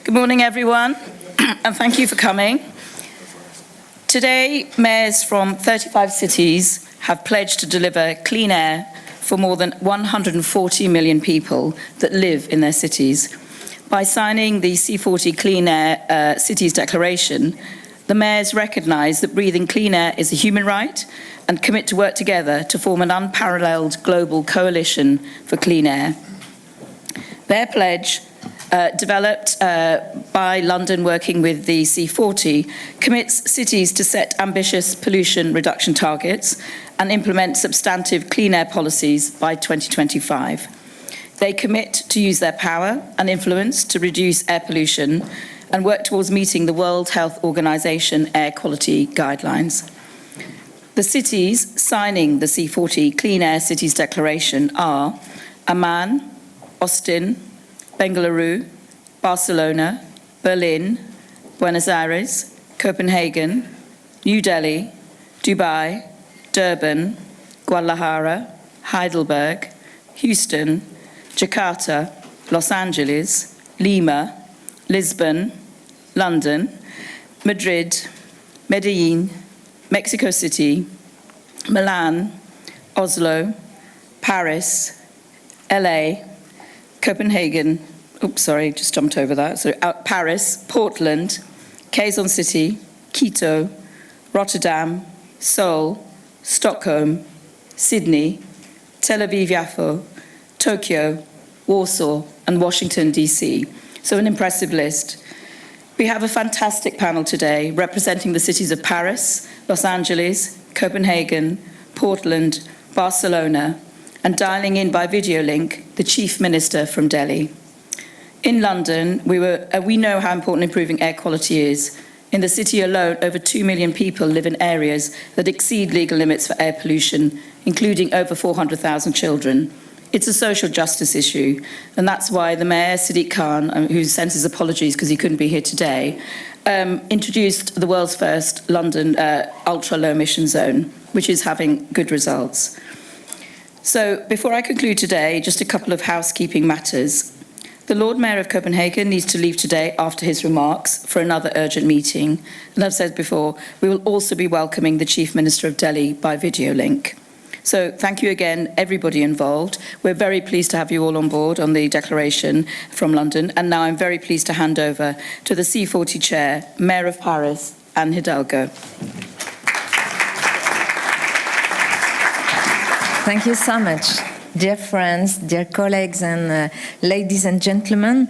Good morning, everyone, and thank you for coming. Today, mayors from 35 cities have pledged to deliver clean air for more than 140 million people that live in their cities. By signing the C40 Clean Air Cities Declaration, the mayors recognise that breathing clean air is a human right and commit to work together to form an unparalleled global coalition for clean air. Their pledge, developed by London working with the C40, commits cities to set ambitious pollution reduction targets and implement substantive clean air policies by 2025. They commit to use their power and influence to reduce air pollution and work towards meeting the World Health Organization air quality guidelines. The cities signing the C40 Clean Air Cities Declaration are Amman, Austin, Bengaluru, Barcelona, Berlin, Buenos Aires, Copenhagen, New Delhi, Dubai, Durban, Guadalajara, Heidelberg, Houston, Jakarta, Los Angeles, Lima, Lisbon, London, Madrid, Medellin, Mexico City, Milan, Oslo, Paris, LA, Copenhagen, just jumped over that. So Paris, Portland, Quezon City, Quito, Rotterdam, Seoul, Stockholm, Sydney, Tel Aviv-Yafo, Tokyo, Warsaw, and Washington, D.C. So an impressive list. We have a fantastic panel today representing the cities of Paris, Los Angeles, Copenhagen, Portland, Barcelona, and dialing in by video link, the Chief Minister from Delhi. In London, we know how important improving air quality is. In the city alone, over 2 million people live in areas that exceed legal limits for air pollution, including over 400,000 children. It's a social justice issue, and that's why the Mayor, Sadiq Khan, who sends his apologies because he couldn't be here today, introduced the world's first London ultra-low emission zone, which is having good results. So before I conclude today, just a couple of housekeeping matters. The Lord Mayor of Copenhagen needs to leave today after his remarks for another urgent meeting. And I've said before, we will also be welcoming the Chief Minister of Delhi by video link. So thank you again, everybody involved. We're very pleased to have you all on board on the declaration from London. And now I'm very pleased to hand over to the C40 Chair, Mayor of Paris, Anne Hidalgo. Thank you so much. Dear friends, dear colleagues, and ladies and gentlemen,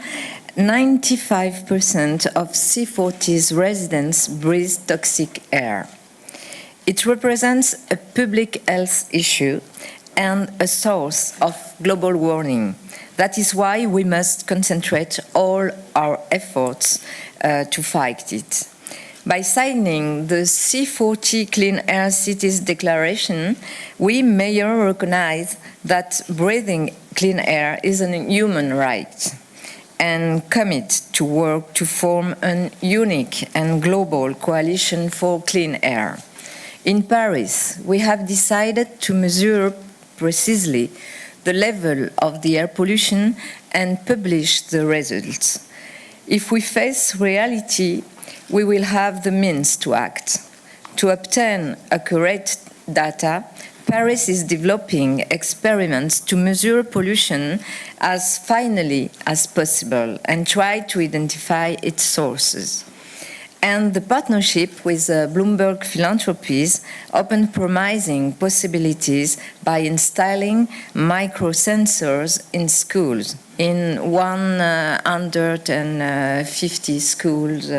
95% of C40's residents breathe toxic air. It represents a public health issue and a source of global warming. That is why we must concentrate all our efforts to fight it. By signing the C40 Clean Air Cities Declaration, we may recognize that breathing clean air is a human right and commit to work to form a unique and global coalition for clean air. In Paris, we have decided to measure precisely the level of the air pollution and publish the results. If we face reality, we will have the means to act. To obtain accurate data, Paris is developing experiments to measure pollution as finely as possible and try to identify its sources. And the partnership with Bloomberg Philanthropies opened promising possibilities by installing microsensors in schools. In 150 schools,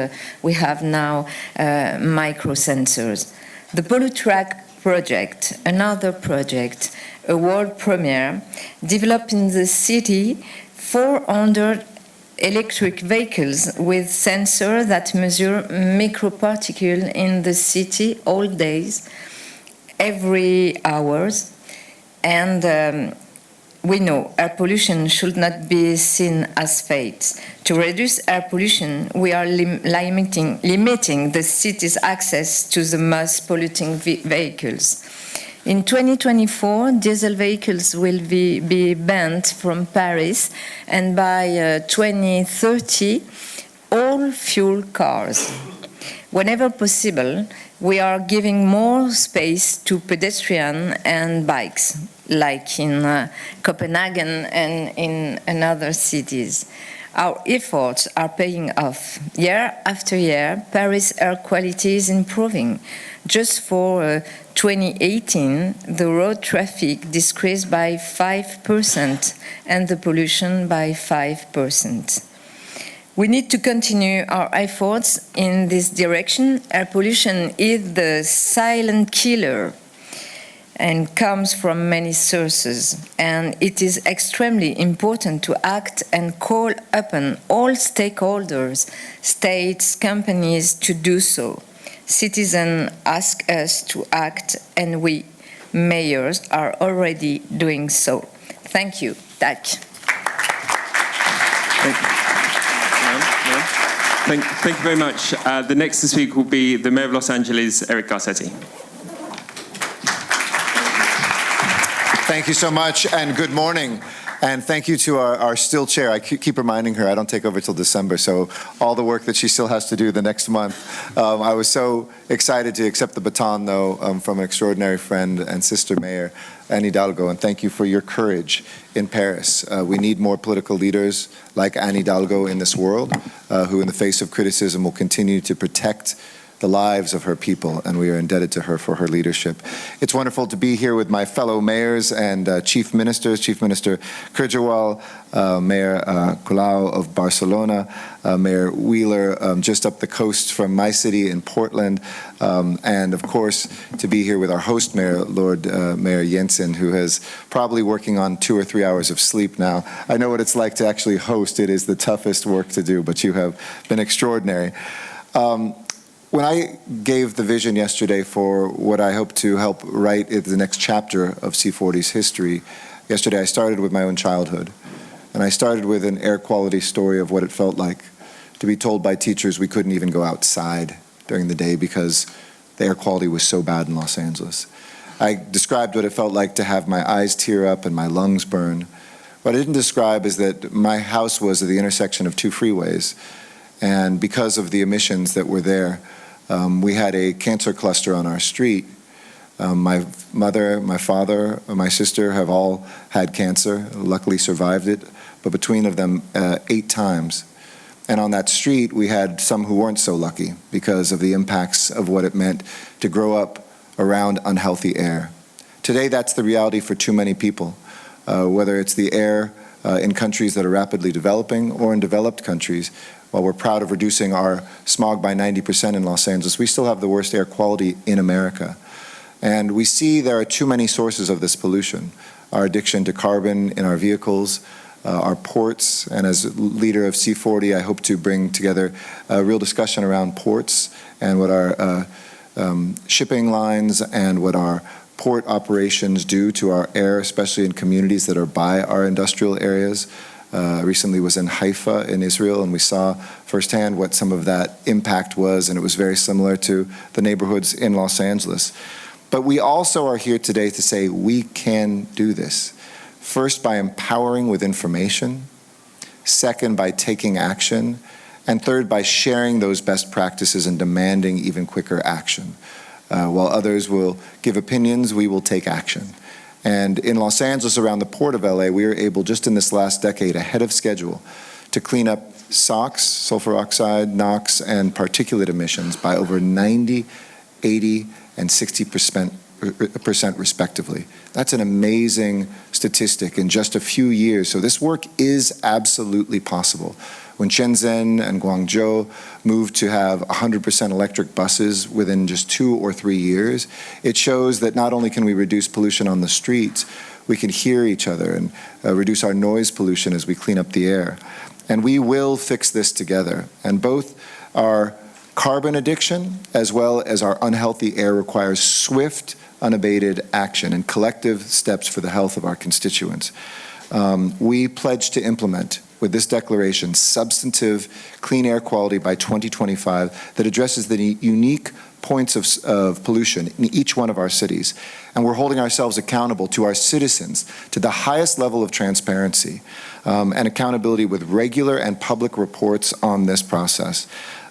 we have now microsensors. The polluted project, another project, a world premiere, developed in the city 400 electric vehicles with sensors that measure microparticles in the city all days, every hours, and we know air pollution should not be seen as fate. To reduce air pollution, we are limiting the city's access to the most polluting vehicles. In 2024, diesel vehicles will be banned from Paris, and by 2030, all fuel cars. Whenever possible, we are giving more space to pedestrians and bikes, like in Copenhagen and in other cities. Our efforts are paying off. Year after year, Paris air quality is improving. Just for 2018, the road traffic decreased by 5% and the pollution by 5%. We need to continue our efforts in this direction. Air pollution is the silent killer and comes from many sources. And it is extremely important to act and call upon all stakeholders, states, companies to do so. Citizens ask us to act, and we, mayors, are already doing so. Thank you. Tack. Thank you very much. The next to speak will be the Mayor of Los Angeles, Eric Garcetti. Thank you so much, and good morning. And thank you to our still chair. I keep reminding her I don't take over till December, so all the work that she still has to do the next month. I was so excited to accept the baton, though, from an extraordinary friend and sister mayor, Anne Hidalgo, and thank you for your courage in Paris. We need more political leaders like Anne Hidalgo in this world, who in the face of criticism will continue to protect the lives of her people, and we are indebted to her for her leadership. It's wonderful to be here with my fellow mayors and chief ministers, Chief Minister Kejriwal, Mayor Colau of Barcelona, Mayor Wheeler just up the coast from my city in Portland, and of course to be here with our host mayor, Lord Mayor Jensen, who is probably working on 2 or 3 hours of sleep now. I know what it's like to actually host. It is the toughest work to do, but you have been extraordinary. When I gave the vision yesterday for what I hope to help write in the next chapter of C40's history, yesterday I started with my own childhood. And I started with an air quality story of what it felt like to be told by teachers we couldn't even go outside during the day because the air quality was so bad in Los Angeles. I described what it felt like to have my eyes tear up and my lungs burn. What I didn't describe is that my house was at the intersection of 2 freeways. And because of the emissions that were there, we had a cancer cluster on our street. My mother, my father, my sister have all had cancer, luckily survived it, but between of them 8 times. And on that street, we had some who weren't so lucky because of the impacts of what it meant to grow up around unhealthy air. Today, that's the reality for too many people, whether it's the air in countries that are rapidly developing or in developed countries. While we're proud of reducing our smog by 90% in Los Angeles, we still have the worst air quality in America. And we see there are too many sources of this pollution. Our addiction to carbon in our vehicles, our ports, and as leader of C40, I hope to bring together a real discussion around ports and what our shipping lines and what our port operations do to our air, especially in communities that are by our industrial areas. Recently was in Haifa in Israel, and we saw firsthand what some of that impact was, and it was very similar to the neighborhoods in Los Angeles. But we also are here today to say we can do this. First, by empowering with information. Second, by taking action. And third, by sharing those best practices and demanding even quicker action. While others will give opinions, we will take action. And in Los Angeles, around the Port of LA, we were able, just in this last decade, ahead of schedule, to clean up SOx, sulfur oxide, NOx, and particulate emissions by over 90, 80, and 60% respectively. That's an amazing statistic in just a few years. So this work is absolutely possible. When Shenzhen and Guangzhou moved to have 100% electric buses within just 2 or 3 years, it shows that not only can we reduce pollution on the streets, we can hear each other and reduce our noise pollution as we clean up the air. And we will fix this together. And both our carbon addiction as well as our unhealthy air requires swift, unabated action and collective steps for the health of our constituents. We pledge to implement with this declaration substantive clean air quality by 2025 that addresses the unique points of pollution in each one of our cities. And we're holding ourselves accountable to our citizens to the highest level of transparency and accountability with regular and public reports on this process.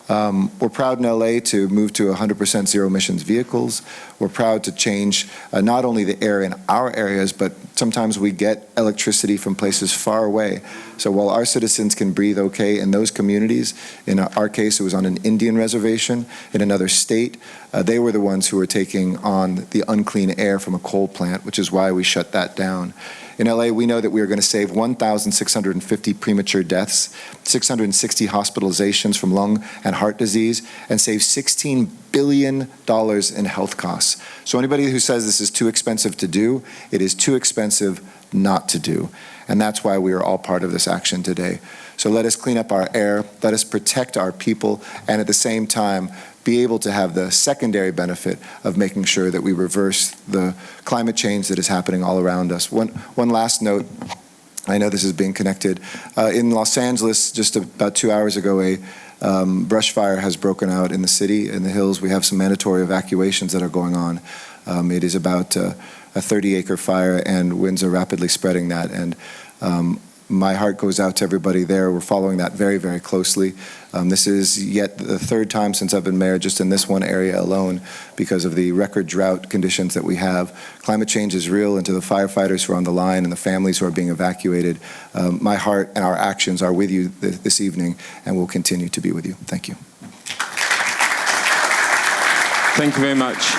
We're proud in LA to move to 100% zero emissions vehicles. We're proud to change not only the air in our areas, but sometimes we get electricity from places far away. So while our citizens can breathe okay in those communities, in our case it was on an Indian reservation in another state, they were the ones who were taking on the unclean air from a coal plant, which is why we shut that down. In LA, we know that we are going to save 1,650 premature deaths, 660 hospitalizations from lung and heart disease, and save $16 billion in health costs. So anybody who says this is too expensive to do, it is too expensive not to do. And that's why we are all part of this action today. So let us clean up our air, let us protect our people, and at the same time, be able to have the secondary benefit of making sure that we reverse the climate change that is happening all around us. One last note, I know this is being connected. In Los Angeles, just about 2 hours ago, a brush fire has broken out in the city, in the hills. We have some mandatory evacuations that are going on. It is about a 30-acre fire, and winds are rapidly spreading that. And my heart goes out to everybody there. We're following that very, very closely. This is yet the third time since I've been mayor, just in this one area alone, because of the record drought conditions that we have. Climate change is real, and to the firefighters who are on the line and the families who are being evacuated, my heart and our actions are with you this evening, and will continue to be with you. Thank you. Thank you very much.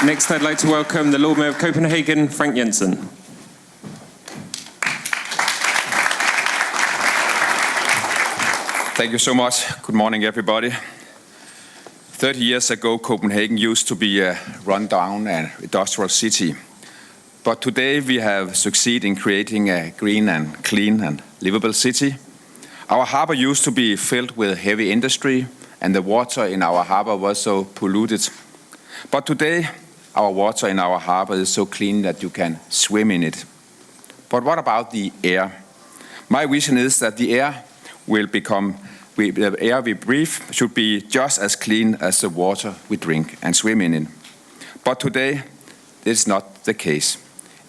Next, I'd like to welcome the Lord Mayor of Copenhagen, Frank Jensen. Thank you so much. Good morning, everybody. 30 years ago, Copenhagen used to be a run-down and industrial city. But today we have succeeded in creating a green and clean and livable city. Our harbor used to be filled with heavy industry, and the water in our harbor was so polluted. But today, our water in our harbor is so clean that you can swim in it. But what about the air? My vision is that the air the air we breathe should be just as clean as the water we drink and swim in. But today, this is not the case.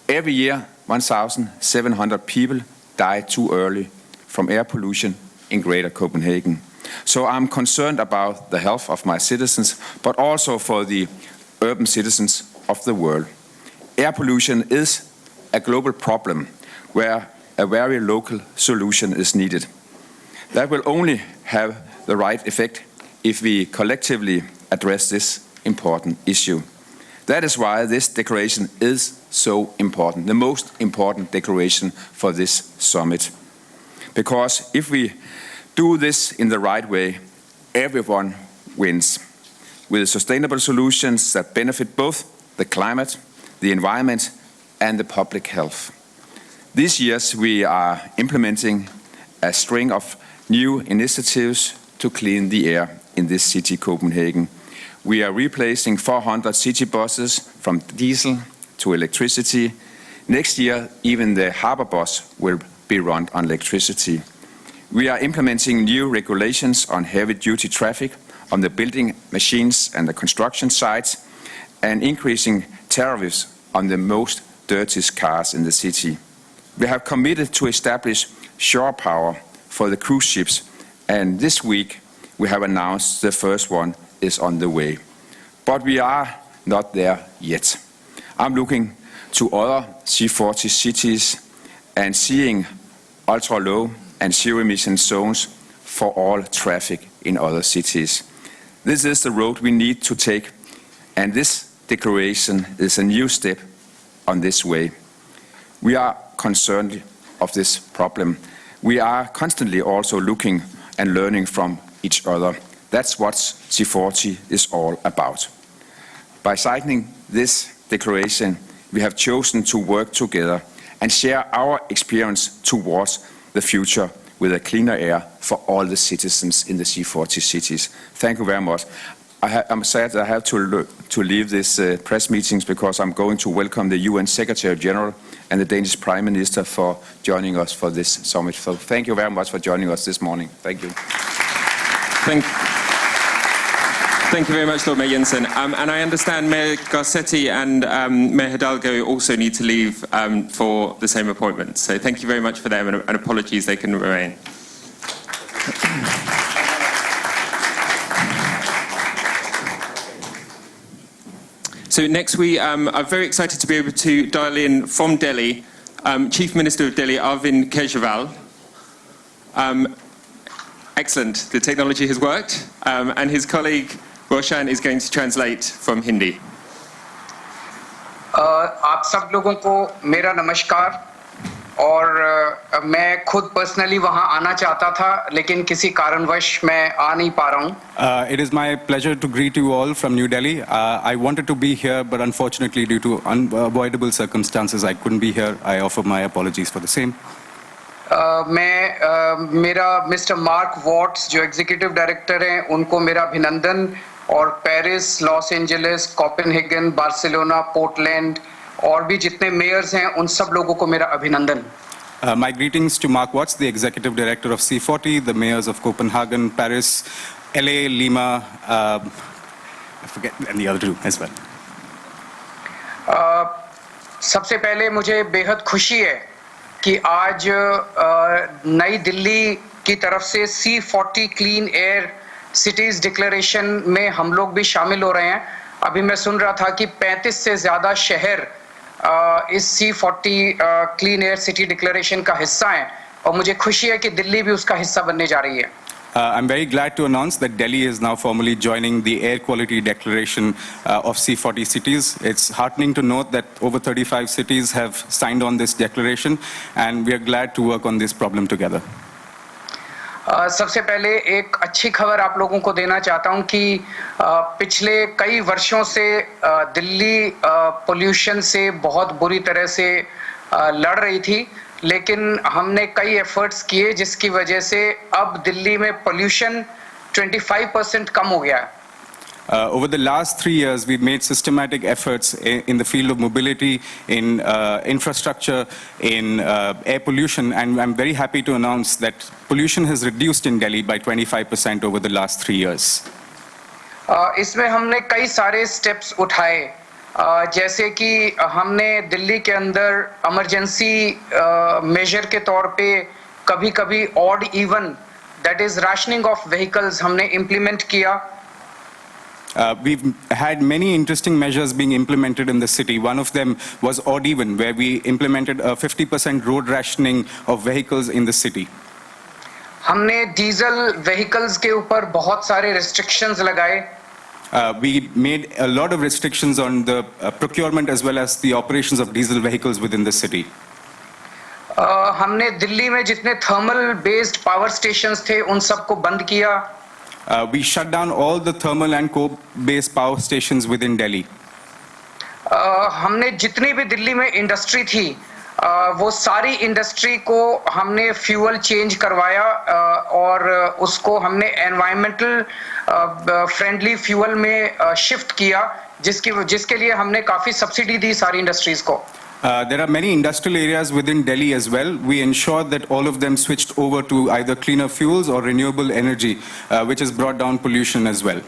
Every year, 1,700 people die too early from air pollution in Greater Copenhagen. So I'm concerned about the health of my citizens, but also for the urban citizens of the world. Air pollution is a global problem where a very local solution is needed. That will only have the right effect if we collectively address this important issue. That is why this declaration is so important, the most important declaration for this summit. Because if we do this in the right way, everyone wins, with sustainable solutions that benefit both the climate, the environment, and the public health. These years we are implementing a string of new initiatives to clean the air in this city, Copenhagen. We are replacing 400 city buses from diesel to electricity. Next year, even the harbor bus will be run on electricity. We are implementing new regulations on heavy-duty traffic on the building machines and the construction sites, and increasing tariffs on the most dirtiest cars in the city. We have committed to establish shore power for the cruise ships, and this week we have announced the first one is on the way. But we are not there yet. I'm looking to other C40 cities and seeing ultra-low and zero-emission zones for all traffic in other cities. This is the road we need to take, and this declaration is a new step on this way. We are concerned of this problem. We are constantly also looking and learning from each other. That's what C40 is all about. By signing this declaration, we have chosen to work together and share our experience towards the future with a cleaner air for all the citizens in the C40 cities. Thank you very much. I'm sad that I have to leave this press meetings because I'm going to welcome the UN Secretary General and the Danish Prime Minister for joining us for this summit. So thank you very much for joining us this morning. Thank you. Thank you very much, Lord Mayor Jensen. And I understand Mayor Garcetti and Mayor Hidalgo also need to leave for the same appointment. So thank you very much for them, and apologies they can remain. So next we are very excited to be able to dial in from Delhi, Chief Minister of Delhi, Arvind Kejriwal. Excellent, the technology has worked, and his colleague Roshan is going to translate from Hindi. आप सब लोगों को मेरा नमस्कार और मैं खुद personally वहां आना चाहता था लेकिन किसी कारणवश मैं आ नहीं पा रहा हूं. It is my pleasure to greet you all from New Delhi. I wanted to be here, but unfortunately, due to unavoidable circumstances, I couldn't be here. I offer my apologies for the same. मेरा mister mark watts जो executive director हैं उनको मेरा अभिनंदन और Paris, Los Angeles, Copenhagen, Barcelona, Portland और भी जितने मेयर्स हैं उन सब लोगों को मेरा अभिनंदन. My greetings to Mark Watts, the executive director of C40, the mayors of Copenhagen, Paris, LA, Lima, I forget, and the other two as well. सबसे पहले मुझे बेहद खुशी है कि आज नई दिल्ली की तरफ से C40 clean air cities declaration में हम लोग भी शामिल हो रहे हैं. अभी मैं सुन रहा था कि 35 से ज़्यादा शहर इस C40 clean air city declaration का हिस्सा हैं और मुझे खुशी है कि दिल्ली भी उसका हिस्सा बनने जा रही है. I'm very glad to announce that Delhi is now formally joining the Air Quality Declaration of C40 cities. It's heartening to note that over 35 cities have signed on this declaration, and we are glad to work on this problem together. सबसे पहले एक अच्छी खबर आप लोगों को देना चाहता हूं कि पिछले कई वर्षों से दिल्ली पोल्यूशन से बहुत बुरी तरह से लड़ रही थी, लेकिन हमने कई एफर्ट्स किए जिसकी वजह से अब दिल्ली में पोल्यूशन 25% कम हो गया है. Over the last 3 years, we've made systematic efforts in the field of mobility, in infrastructure, in air pollution, and I'm very happy to announce that pollution has reduced in Delhi by 25% over the last 3 years. इसमें हमने कई सारे steps उठाए, जैसे कि हमने दिल्ली के अंदर इमरजेंसी मेजर के तौर पे कभी-कभी odd even, that is rationing of vehicles, हमने इम्प्लीमेंट किया. We've had many interesting measures being implemented in the city. One of them was odd even, where we implemented a 50% road rationing of vehicles in the city. हमने diesel vehicles के ऊपर बहुत सारे restrictions लगाए. We made a lot of restrictions on the procurement as well as the operations of diesel vehicles within the city. हमने दिल्ली में जितने thermal based power stations थे उन सबको बंद किया. We shut down all the thermal and coal-based power stations within Delhi. हमने जितनी भी दिल्ली में इंडस्ट्री थी वो सारी इंडस्ट्री को हमने फ्यूल चेंज करवाया और उसको हमने एनवायरमेंटल फ्रेंडली फ्यूल में शिफ्ट किया, जिसके लिए हमने काफ़ी सब्सिडी दी सारी इंडस्ट्रीज को. There are many industrial areas within Delhi as well. We ensured that all of them switched over to either cleaner fuels or renewable energy, which has brought down pollution as well.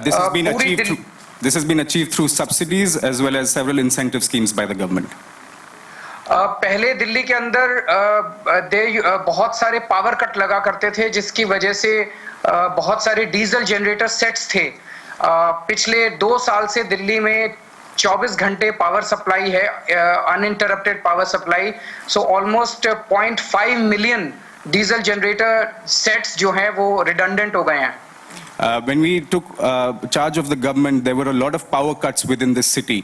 This has been achieved through subsidies as well as several incentive schemes by the government. पहले दिल्ली के अंदर बहुत सारे power cut लगा करते थे, जिसकी वजह से बहुत सारे डीजल जनरेटर सेट्स थे. पिछले 2 साल से दिल्ली में 24 घंटे पावर सप्लाई है, uninterrupted power supply. So almost 0.5 million diesel generator sets जो हैं वो रिडंडेंट हो गए हैं. When we took charge of the government, there were a lot of power cuts within the city.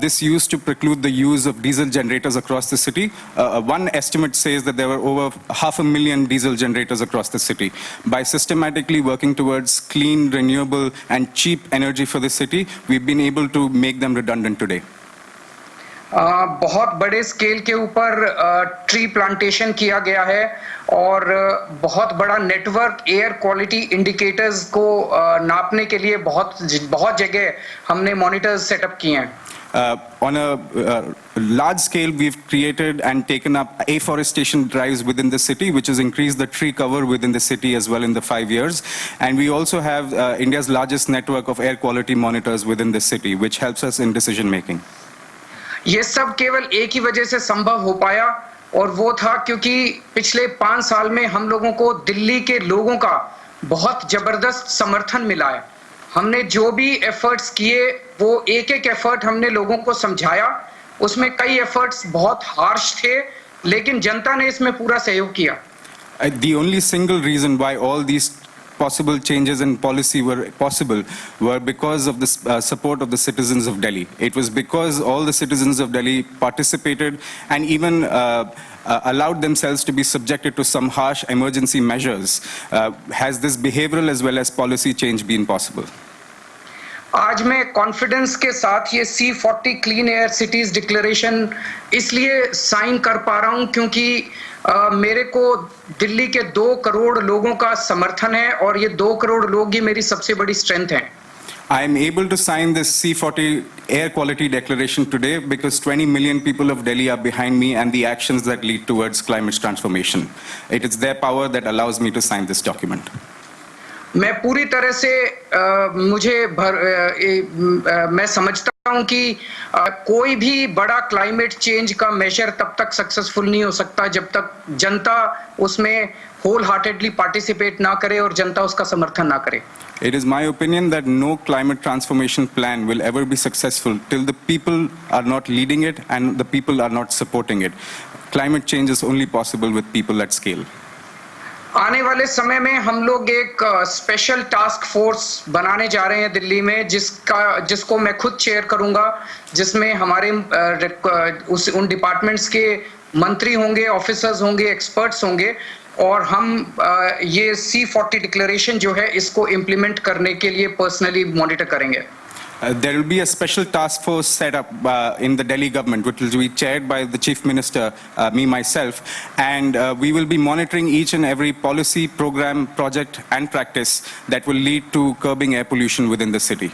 This used to preclude the use of diesel generators across the city. One estimate says that there were over 500,000 diesel generators across the city. By systematically working towards clean, renewable, and cheap energy for the city, we've been able to make them redundant today. बहुत बड़े scale के ऊपर tree plantation किया गया है और बहुत बड़ा नेटवर्क एयर क्वालिटी इंडिकेटर्स को नापने के लिए बहुत जगह हमने मॉनिटर्स सेटअप किए हैं. On a large scale, we've created and taken up afforestation drives within the city, which has increased the tree cover within the city as well in the 5 years. And we also have India's largest network of air quality monitors within the city, which helps us in decision making. ये सब केवल एक ही वजह से संभव हो पाया और वो था क्योंकि पिछले 5 साल में हम लोगों को दिल्ली के लोगों का बहुत जबरदस्त समर्थन मिला है. हमने जो भी एफर्ट्स किए वो एक एफर्ट हमने लोगों को समझाया. उसमें कई एफर्ट्स बहुत हार्श थे लेकिन जनता ने इसमें पूरा सहयोग किया. The only single reason why all these possible changes in policy were possible were because of the support of the citizens of Delhi. It was because all the citizens of Delhi participated and even allowed themselves to be subjected to some harsh emergency measures. Has this behavioral as well as policy change been possible? आज मैं confidence के साथ ये C40 clean air cities declaration इसलिए sign कर पा रहा हूं क्योंकि मेरे को दिल्ली के 2 करोड़ लोगों का समर्थन है और ये 2 करोड़ लोग ही मेरी सबसे बड़ी स्ट्रेंथ हैं. I am able to sign this C40 air quality declaration today because 20 million people of Delhi are behind me and the actions that lead towards climate transformation. It is their power that allows me to sign this document. मैं पूरी तरह से मैं समझता हूं कि कोई भी बड़ा क्लाइमेट चेंज का मेजर तब तक सक्सेसफुल नहीं हो सकता जब तक जनता उसमें होल हार्टेडली पार्टिसिपेट ना करे और जनता उसका समर्थन ना करे. It is my opinion that no climate transformation plan will ever be successful till the people are not leading it and the people are not supporting it. Climate change is only possible with people at scale. आने वाले समय में हम लोग एक special task force बनाने जा रहे हैं दिल्ली में जिसको मैं खुद चेयर करूंगा, जिसमें हमारे उन डिपार्टमेंट्स के मंत्री होंगे, ऑफिसर्स होंगे, एक्सपर्ट्स होंगे और हम ये C40 डिक्लेरेशन जो है इसको इम्प्लीमेंट करने के लिए पर्सनली मॉनिटर करेंगे. There will be a special task force set up in the Delhi government, which will be chaired by the Chief Minister, me myself, and we will be monitoring each and every policy, program, project and practice that will lead to curbing air pollution within the city.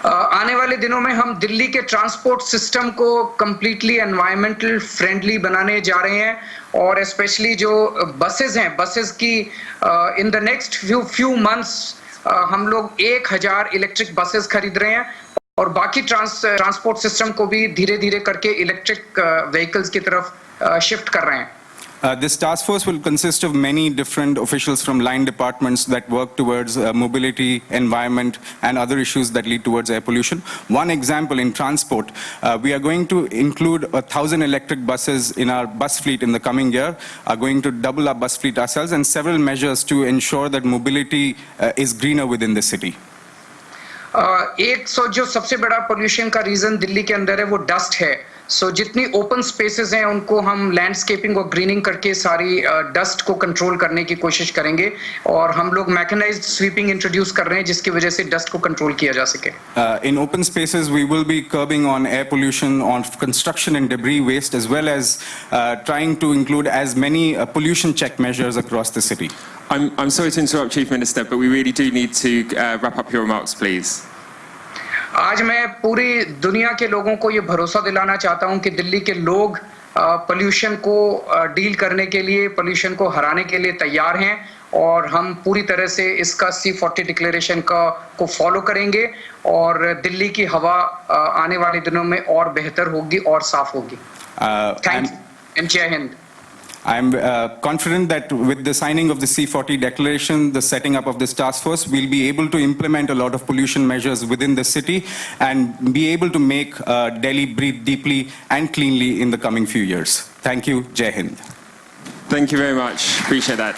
आने वाले दिनों में हम दिल्ली के transport system को completely environmental friendly बनाने जा रहे हैं और स्पेशली जो बसेस हैं, बसेस की in the next few months हम लोग 1000 इलेक्ट्रिक बसेस खरीद रहे हैं और बाकी ट्रांसपोर्ट सिस्टम को भी धीरे धीरे करके इलेक्ट्रिक व्हीकल्स की तरफ शिफ्ट कर रहे हैं. This task force will consist of many different officials from line departments that work towards mobility, environment, and other issues that lead towards air pollution. One example in transport, we are going to include 1,000 electric buses in our bus fleet in the coming year, are going to double our bus fleet ourselves, and several measures to ensure that mobility is greener within the city. जो सबसे बड़ा pollution का reason Delhi के अंदर है वो dust है. जितनी ओपन स्पेसेस हैं उनको हम लैंडस्केपिंग और ग्रीनिंग करके सारी डस्ट को कंट्रोल करने की कोशिश करेंगे और हम लोग मैकेनाइज्ड स्वीपिंग इंट्रोड्यूस कर रहे हैं जिसकी वजह से डस्ट को कंट्रोल किया जा सके. In open spaces we will be curbing on air pollution, on construction and debris waste, as well as trying to include as many pollution check measures across the city. I'm sorry to interrupt, Chief Minister, but we really do need to wrap up your remarks, please. आज मैं पूरी दुनिया के लोगों को ये भरोसा दिलाना चाहता हूं कि दिल्ली के लोग पोल्यूशन को डील करने के लिए, पोल्यूशन को हराने के लिए तैयार हैं और हम पूरी तरह से इसका C40 डिक्लेरेशन को फॉलो करेंगे और दिल्ली की हवा आने वाले दिनों में और बेहतर होगी और साफ होगी. Thank you. जय Hind. I am confident that with the signing of the C40 declaration, the setting up of this task force, we'll be able to implement a lot of pollution measures within the city and be able to make Delhi breathe deeply and cleanly in the coming few years. Thank you. Jai Hind. Thank you very much. Appreciate that.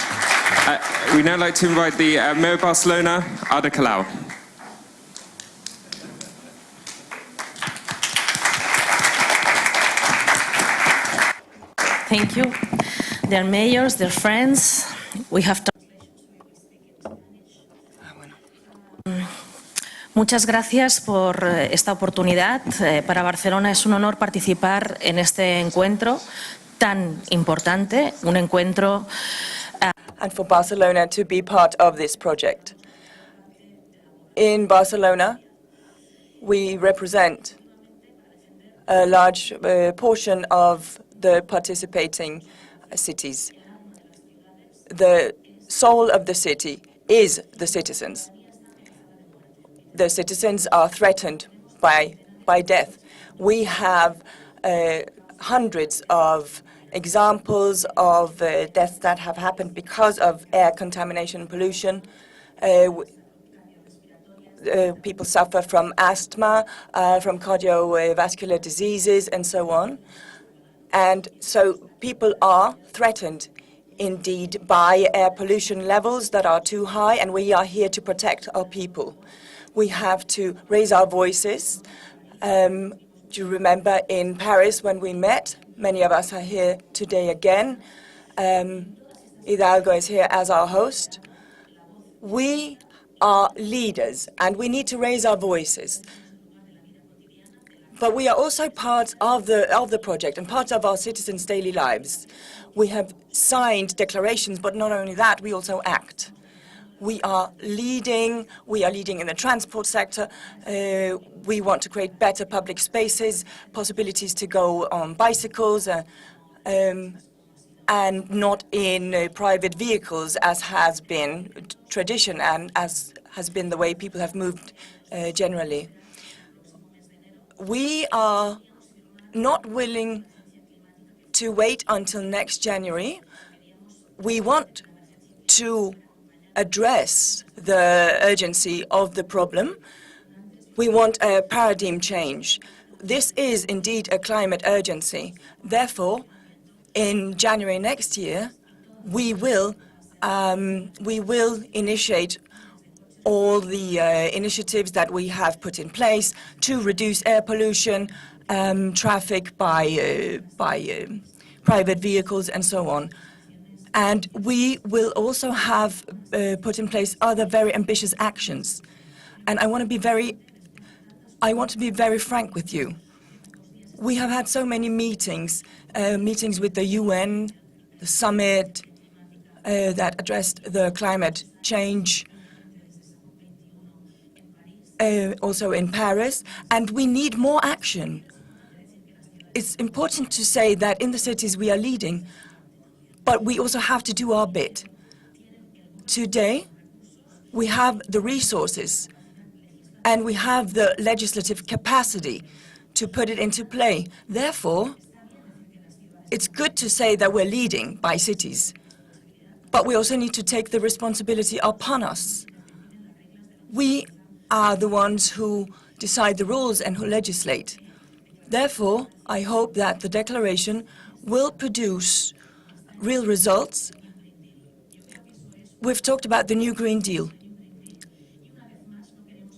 We'd now like to invite the Mayor of Barcelona, Ada Colau. Thank you. Dear mayors, dear friends, we have Muchas gracias por esta oportunidad. Para Barcelona es un honor participar en este encuentro tan importante, un encuentro. And for Barcelona to be part of this project. In Barcelona, we represent a large portion of the participating cities. The soul of the city is the citizens. The citizens are threatened by death. We have hundreds of examples of deaths that have happened because of air contamination and pollution. People suffer from asthma, from cardiovascular diseases, and so on. And so people are threatened indeed by air pollution levels that are too high, and we are here to protect our people. We have to raise our voices. Do you remember in Paris when we met? Many of us are here today again. Hidalgo is here as our host. We are leaders, and we need to raise our voices. But we are also part of the project and part of our citizens' daily lives. We have signed declarations, but not only that, we also act. We are leading in the transport sector. We want to create better public spaces, possibilities to go on bicycles, and not in private vehicles, as has been tradition and as has been the way people have moved generally. We are not willing to wait until next January. We want to address the urgency of the problem. We want a paradigm change. This is indeed a climate urgency. Therefore, in January next year, we will initiate all the initiatives that we have put in place to reduce air pollution, traffic by private vehicles, and so on. And we will also have put in place other very ambitious actions. And I want to be very frank with you. We have had so many meetings, meetings with the UN, the summit that addressed the climate change, also in Paris, and we need more action. It's important to say that in the cities we are leading, but we also have to do our bit. Today, we have the resources and we have the legislative capacity to put it into play. Therefore, it's good to say that we're leading by cities, but we also need to take the responsibility upon us. We are the ones who decide the rules and who legislate. Therefore, I hope that the declaration will produce real results. We've talked about the new Green Deal.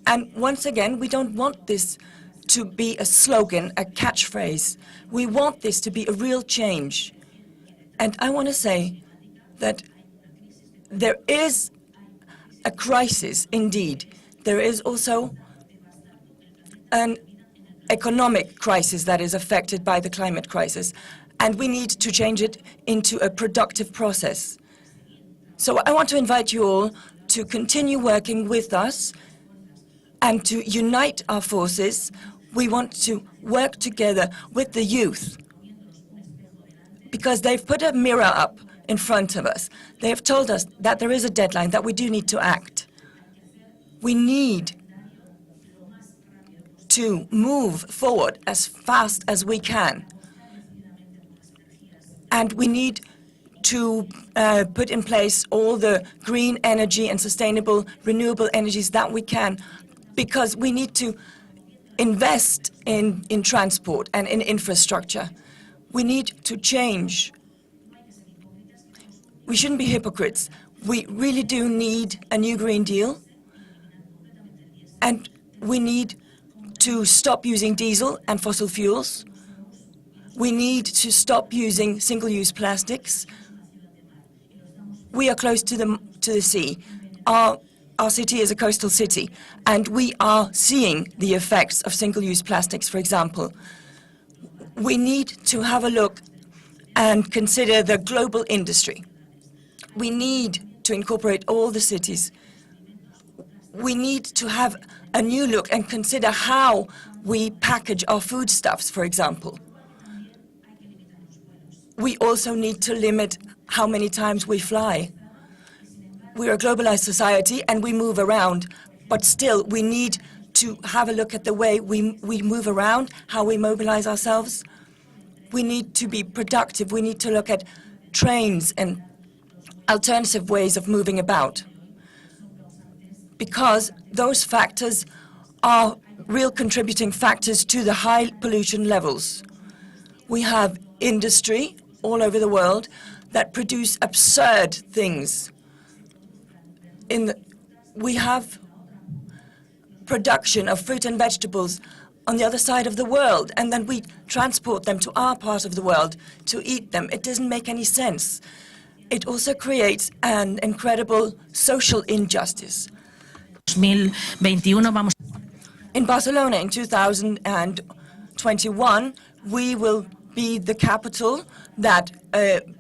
And once again, we don't want this to be a slogan, a catchphrase. We want this to be a real change. And I want to say that there is a crisis, indeed. There is also an economic crisis that is affected by the climate crisis, and we need to change it into a productive process. So I want to invite you all to continue working with us and to unite our forces. We want to work together with the youth because they've put a mirror up in front of us. They have told us that there is a deadline, that we do need to act. We need to move forward as fast as we can. And we need to put in place all the green energy and sustainable renewable energies that we can, because we need to invest in transport and in infrastructure. We need to change. We shouldn't be hypocrites. We really do need a new Green Deal. And we need to stop using diesel and fossil fuels. We need to stop using single-use plastics. We are close to the sea. Our our city is a coastal city, and we are seeing the effects of single-use plastics, for example. We need to have a look and consider the global industry. We need to incorporate all the cities. We need to have a new look and consider how we package our foodstuffs, for example. We also need to limit how many times we fly. We're a globalized society and we move around, but still we need to have a look at the way we move around, how we mobilize ourselves. We need to be productive. We need to look at trains and alternative ways of moving about, because those factors are real contributing factors to the high pollution levels. We have industry all over the world that produce absurd things. We have production of fruit and vegetables on the other side of the world, and then we transport them to our part of the world to eat them. It doesn't make any sense. It also creates an incredible social injustice. In Barcelona in 2021, we will be the capital that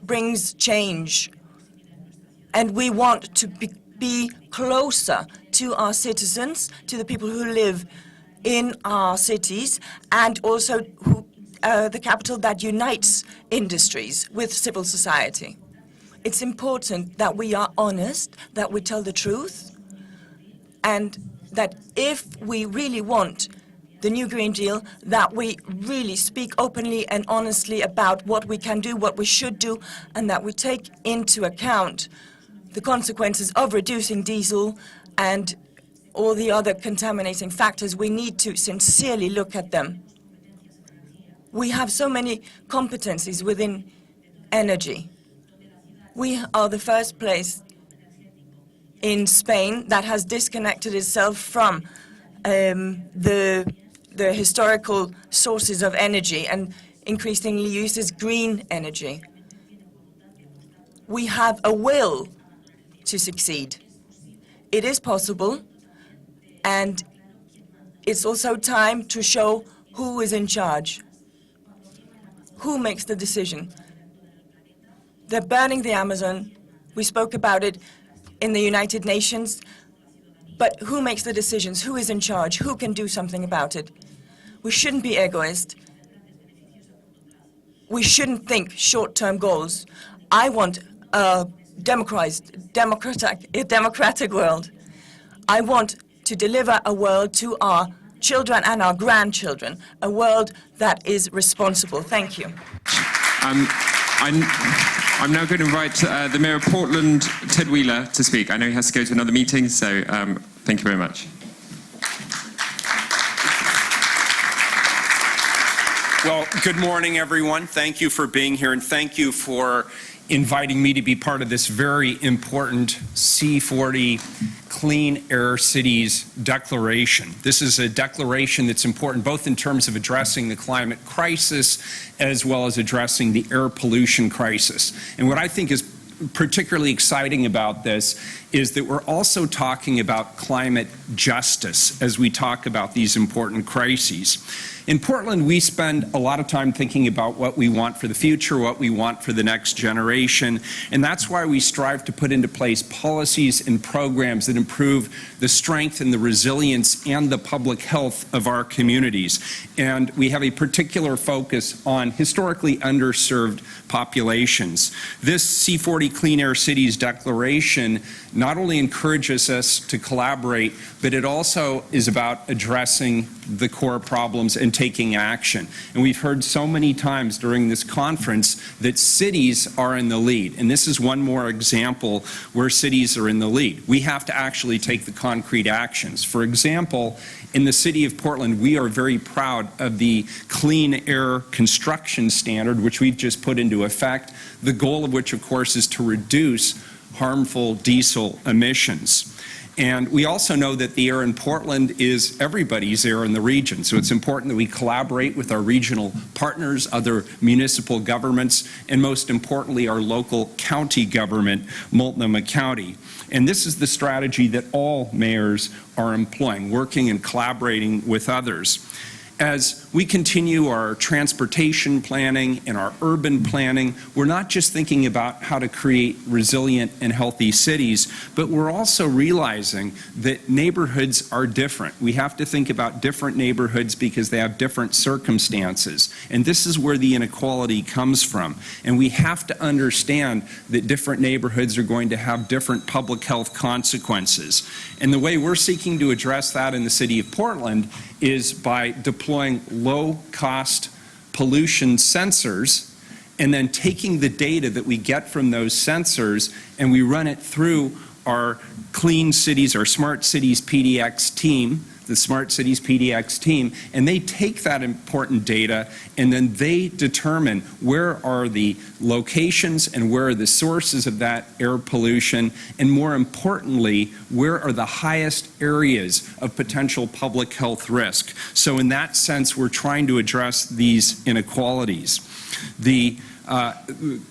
brings change. And we want to be closer to our citizens, to the people who live in our cities, and also the capital that unites industries with civil society. It's important that we are honest, that we tell the truth, and that if we really want the new Green Deal, that we really speak openly and honestly about what we can do, what we should do, and that we take into account the consequences of reducing diesel and all the other contaminating factors. We need to sincerely look at them. We have so many competencies within energy. We are the first place in Spain that has disconnected itself from the historical sources of energy and increasingly uses green energy. We have a will to succeed. It is possible, and it's also time to show who is in charge, who makes the decision. They're burning the Amazon. We spoke about it in the United Nations. But who makes the decisions? Who is in charge? Who can do something about it? We shouldn't be egoist. We shouldn't think short-term goals. I want a democratic world. I want to deliver a world to our children and our grandchildren, a world that is responsible. Thank you. I'm now going to invite the Mayor of Portland, Ted Wheeler, to speak. I know he has to go to another meeting, so thank you very much. Well, good morning, everyone. Thank you for being here, and thank you for inviting me to be part of this very important C40 Clean Air Cities Declaration. This is a declaration that's important both in terms of addressing the climate crisis as well as addressing the air pollution crisis. And what I think is particularly exciting about this is that we're also talking about climate justice as we talk about these important crises. In Portland, we spend a lot of time thinking about what we want for the future, what we want for the next generation, and that's why we strive to put into place policies and programs that improve the strength and the resilience and the public health of our communities. And we have a particular focus on historically underserved populations. This C40 Clean Air Cities Declaration not only encourages us to collaborate, but it also is about addressing the core problems and taking action. And we've heard so many times during this conference that cities are in the lead. And this is one more example where cities are in the lead. We have to actually take the concrete actions. For example, in the city of Portland, we are very proud of the clean air construction standard, which we've just put into effect, the goal of which, of course, is to reduce harmful diesel emissions. And we also know that the air in Portland is everybody's air in the region. So it's important that we collaborate with our regional partners, other municipal governments, and most importantly, our local county government, Multnomah County. And this is the strategy that all mayors are employing, working and collaborating with others. As we continue our transportation planning and our urban planning, we're not just thinking about how to create resilient and healthy cities, but we're also realizing that neighborhoods are different. We have to think about different neighborhoods because they have different circumstances. And this is where the inequality comes from. And we have to understand that different neighborhoods are going to have different public health consequences. And the way we're seeking to address that in the city of Portland is by deploying low-cost pollution sensors and then taking the data that we get from those sensors and we run it through our Clean Cities, our Smart Cities PDX team, the Smart Cities PDX team, and they take that important data and then they determine where are the locations and where are the sources of that air pollution, and more importantly, where are the highest areas of potential public health risk. So in that sense, we're trying to address these inequalities. The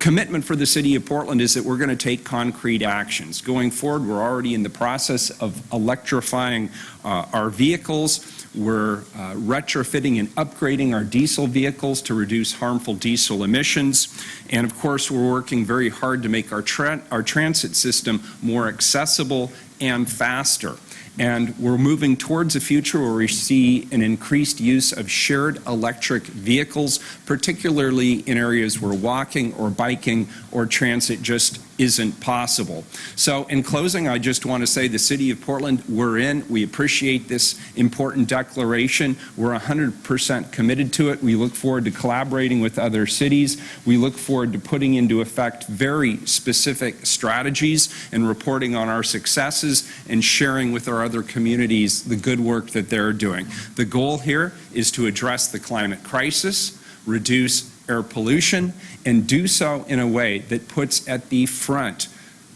commitment for the city of Portland is that we're going to take concrete actions. Going forward, we're already in the process of electrifying our vehicles. We're retrofitting and upgrading our diesel vehicles to reduce harmful diesel emissions. And of course, we're working very hard to make our transit system more accessible and faster. And we're moving towards a future where we see an increased use of shared electric vehicles, particularly in areas where walking or biking or transit just isn't possible. So in closing, I just want to say the City of Portland, we're in. We appreciate this important declaration. We're 100% committed to it. We look forward to collaborating with other cities. We look forward to putting into effect very specific strategies and reporting on our successes and sharing with our other communities the good work that they're doing. The goal here is to address the climate crisis, reduce air pollution, and do so in a way that puts at the front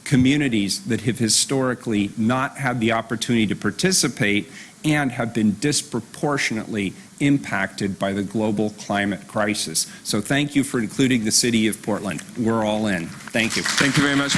communities that have historically not had the opportunity to participate and have been disproportionately impacted by the global climate crisis. So thank you for including the City of Portland. We're all in. Thank you. Thank you very much.